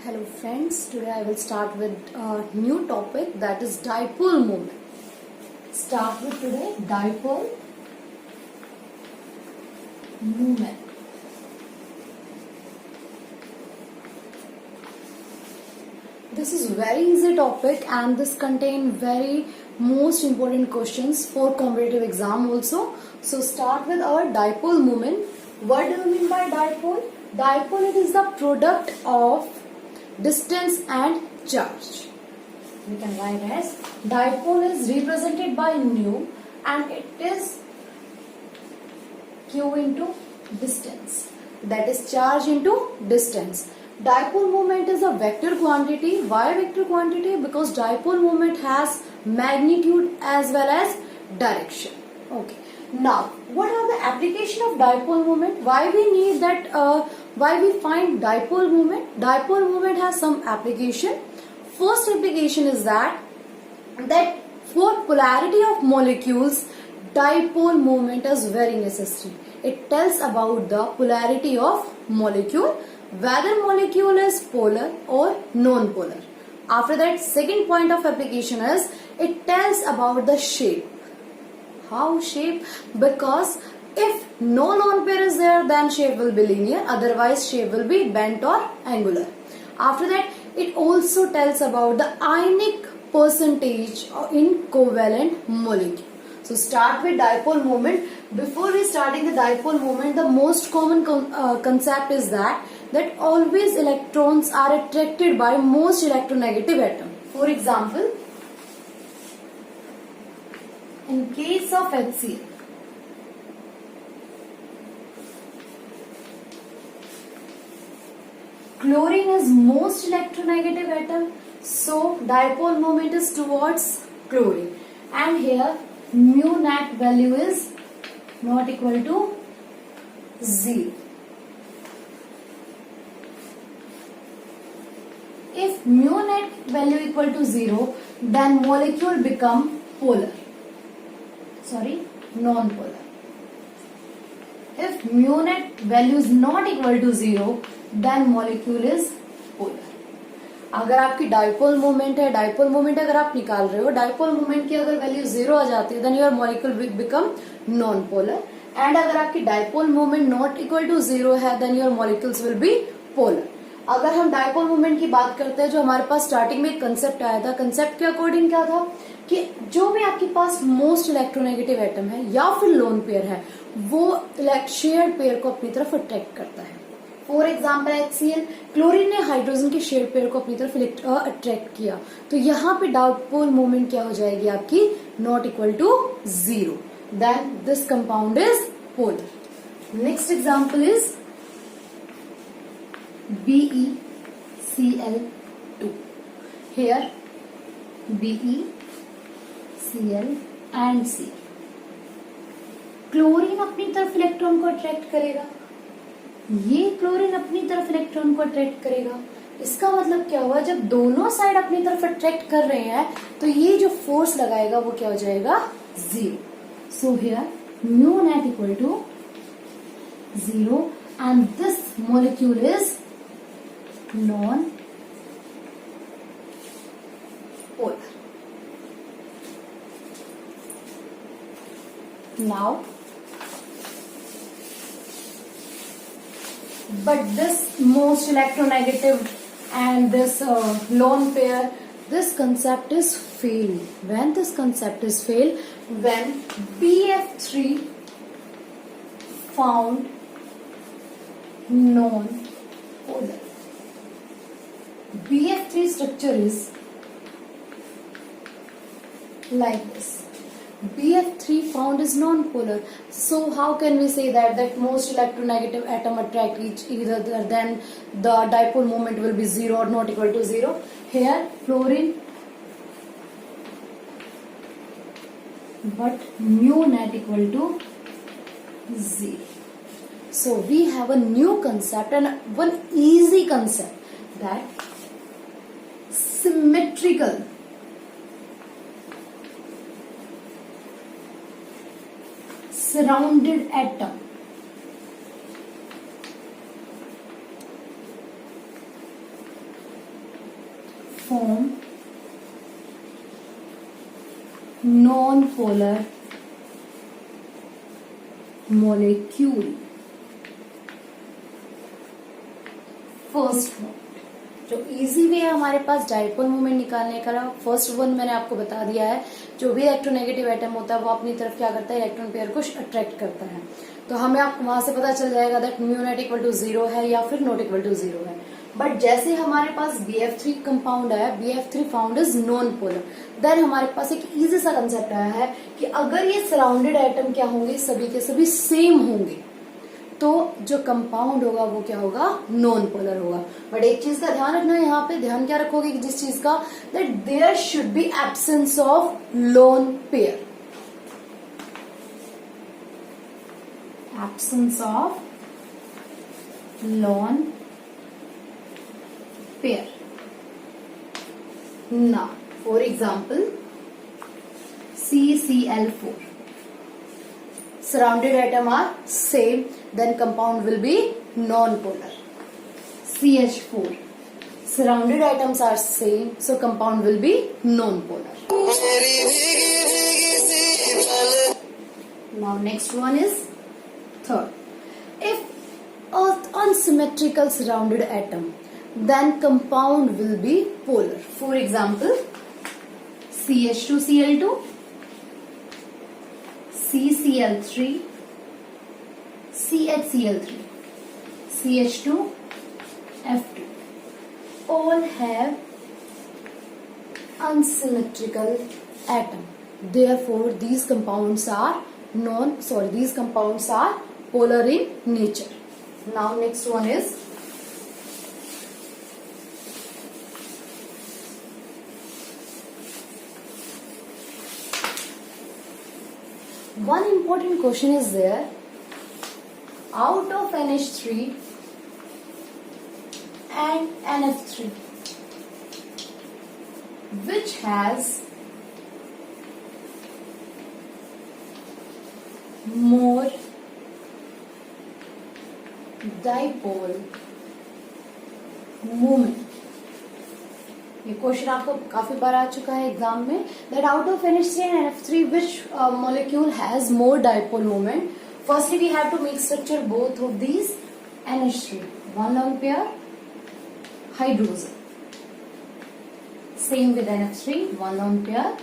Hello friends, today I will start with a new topic, that is dipole moment. Start with today dipole moment. This is very easy topic and this contain very most important questions for competitive exam also. So start with our dipole moment. What do you mean by dipole? Dipole, it is the product of distance and charge. We can write as dipole is represented by nu and it is q into distance, that is charge into distance. Dipole moment is a vector quantity. Why vector quantity? Because dipole moment has magnitude as well as direction. Okay. Now, what are the application of dipole moment? Why we need that? Why we find dipole moment? Dipole moment has some application. First application is that for polarity of molecules, dipole moment is very necessary. It tells about the polarity of molecule, whether molecule is polar or non-polar. After that, second point of application is it tells about the shape. How shape? Because if no lone pair is there, then shape will be linear, otherwise shape will be bent or angular. After that, it also tells about the ionic percentage in covalent molecule. So start with dipole moment. Before we starting the dipole moment, the most common concept is that always electrons are attracted by most electronegative atom. For example, in case of HCl, chlorine is most electronegative atom, so dipole moment is towards chlorine. And here mu net value is not equal to 0. If mu net value equal to 0, then molecule become polar. Sorry, non-polar. If mu net value is not equal to 0, then molecule is polar. अगर आपकी dipole moment है, dipole moment अगर आप निकाल रहे हो, dipole moment की अगर वैल्यू 0 आ जाती है, then your molecule become non polar. And अगर आपकी dipole moment not equal to 0 है, then your molecules will be polar. अगर हम डाइपोल मोमेंट की बात करते हैं, जो हमारे पास स्टार्टिंग में एक कंसेप्ट आया था, कंसेप्ट के अकॉर्डिंग क्या था कि जो भी आपके पास मोस्ट इलेक्ट्रोनेगेटिव एटम है या फिर लोन पेयर है, वो शेयर्ड पेयर को अपनी तरफ अट्रैक्ट करता है. फॉर एग्जाम्पल HCl, क्लोरीन ने हाइड्रोजन के शेयर्ड पेयर को अपनी तरफ अट्रैक्ट किया, तो यहाँ पे डाइपोल मोमेंट क्या हो जाएगी आपकी, not equal to 0. Then this compound is polar. Next example is BeCl2. Here BeCl and C. Chlorine अपनी तरफ इलेक्ट्रॉन को अट्रैक्ट करेगा, ये क्लोरीन अपनी तरफ इलेक्ट्रॉन को अट्रैक्ट करेगा. इसका मतलब क्या हुआ, जब दोनों साइड अपनी तरफ अट्रैक्ट कर रहे हैं, तो ये जो फोर्स लगाएगा वो क्या हो जाएगा, 0. So here mu net equal to 0 and this molecule is non polar. Now, but this most electronegative and this lone pair, this concept is fail. When this concept is fail, when BF3 found non-polar. BF3 structure is like this. BF3 found is non-polar. So how can we say that most electronegative atom attract each either, then the dipole moment will be 0 or not equal to 0. Here fluorine, but mu net equal to 0. So we have a new concept and one easy concept, that symmetrical surrounded atom form non-polar molecule. First one जो easy way है हमारे पास dipole moment निकालने का, first one मैंने आपको बता दिया है। जो भी इलेक्ट्रोनेगेटिव एटम होता है वो अपनी तरफ क्या करता है, इलेक्ट्रॉन पेयर को अट्रैक्ट करता है। तो हमें आप वहां से पता चल जाएगा that mu not equal to 0 है या फिर नॉट इक्वल टू 0 है। बट जैसे हमारे पास BF3 कंपाउंड आया, BF3 found is non polar, then हमारे पास एक इजी सा कंसेप्ट आया है कि अगर ये सराउंडेड एटम क्या होंगे, सभी के सभी सेम होंगे, तो जो कंपाउंड होगा वो क्या होगा, नॉन पोलर होगा। बट एक चीज का ध्यान रखना, यहाँ पे ध्यान क्या रखोगे कि जिस चीज का, that there should be absence of lone pair, absence of lone pair. Now, for example, CCl4. Surrounded atom are same, then compound will be non-polar. CH4. Surrounded atoms are same, so compound will be non-polar. Now next one is third. If unsymmetrical surrounded atom, then compound will be polar. For example, CH2Cl2, CCl3, CHCl3, CH2F2 all have unsymmetrical atom. Therefore, these compounds are polar in nature. Now next one is one important question is there. Out of NH3 and NF3, which has more dipole moment? ये question आपको काफी बार आ चुका है exam में, that out of NH3 and NF3 which molecule has more dipole moment. Firstly we have to make structure both of these NH3, one lone pair hydrogen, same with NF3, one lone pair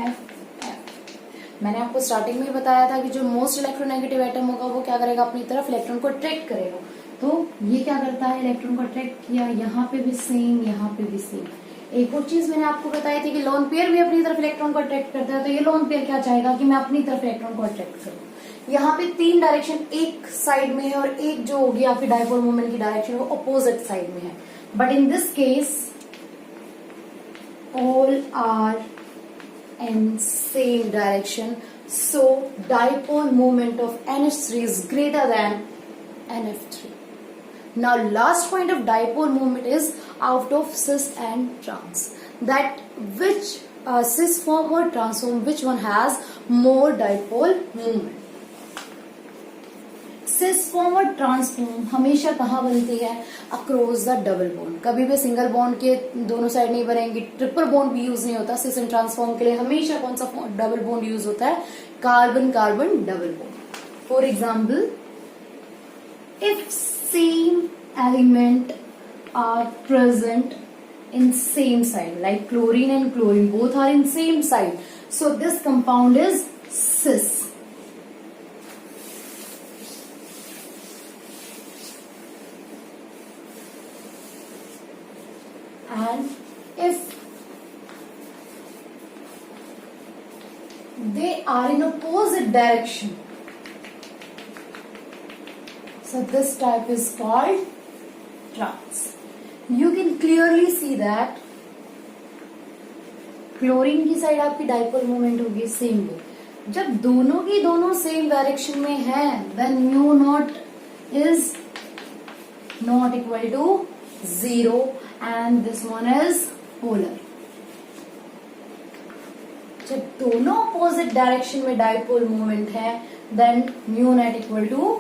F. मैंने आपको starting में बताया था कि जो most electronegative atom होगा वो क्या करेगा, अपनी तरफ इलेक्ट्रॉन को अट्रैक्ट करेगा। तो ये क्या करता है, इलेक्ट्रॉन को अट्रैक्ट किया, यहाँ पे भी सेम, यहाँ पे भी सेम। एक और चीज मैंने आपको बताई थी कि लोन पेयर भी अपनी तरफ इलेक्ट्रॉन को अट्रैक्ट करता है। तो ये लोन पेयर क्या चाहेगा कि मैं अपनी तरफ इलेक्ट्रॉन को अट्रैक्ट करूँ। यहाँ पे तीन डायरेक्शन एक साइड में है और एक जो होगी आपकी डाइपोल मोमेंट की डायरेक्शन वो अपोजिट साइड में है। But in this case all are in same direction, so dipole moment of NH3 is greater than NF3. Now last point of dipole moment is out of cis and trans, that which cis form or trans form, which one has more dipole moment. Cis form और trans form हमेशा कहाँ बनती है, across the double bond. कभी भी single bond के दोनों side नहीं बनेंगी, ट्रिपल बॉन्ड भी यूज नहीं होता। सिस एंड ट्रांसफॉर्म के लिए हमेशा कौन सा डबल बॉन्ड यूज होता है, carbon carbon double bond. For example, if same element are present in same side, like chlorine and chlorine both are in same side, so this compound is cis. And if they are in opposite direction, so this type is called trans. You can clearly see that chlorine की side आपकी dipole moment होगी same way. जब दोनों की दोनों same direction में है, then mu not is not equal to 0 and this one is polar. जब दोनों अपोजिट डायरेक्शन में डाइपोल मोमेंट है, then mu not equal to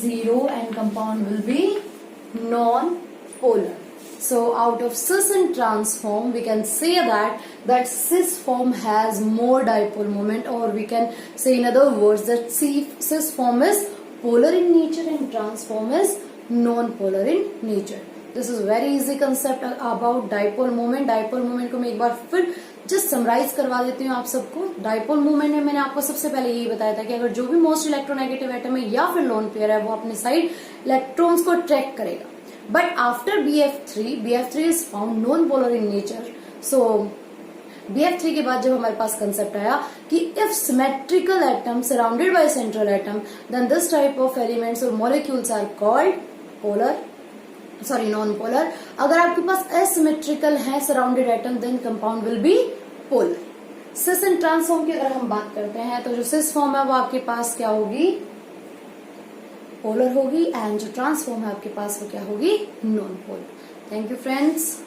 0 and compound will be non polar. So out of cis and trans form, we can say that cis form has more dipole moment, or we can say in other words that cis form is polar in nature and trans form is non-polar in nature. This is very easy concept about dipole moment. Dipole moment को मैं एक बार फिर just summarise करवा देती हूँ आप सबको. Dipole movement में मैंने आपको सबसे पहले यही बताया था कि अगर जो भी मोस्ट इलेक्ट्रोनेगेटिव एटम है या फिर लोन पेयर है वो अपने साइड इलेक्ट्रॉन्स को ट्रैक करेगा. But after BF3 is found non polar in nature. So BF3 के बाद जब हमारे पास कंसेप्ट आया कि if symmetrical atom surrounded by central atom then this type of elements और molecules are called polar, sorry non polar. अगर आपके पास एसिमेट्रिकल है surrounded atom then compound will be polar. Cis and trans form की अगर हम बात करते हैं तो जो सिस फॉर्म है वो आपके पास क्या होगी, पोलर होगी, एंड जो ट्रांस फॉर्म है आपके पास वो क्या होगी, non polar. Thank you friends.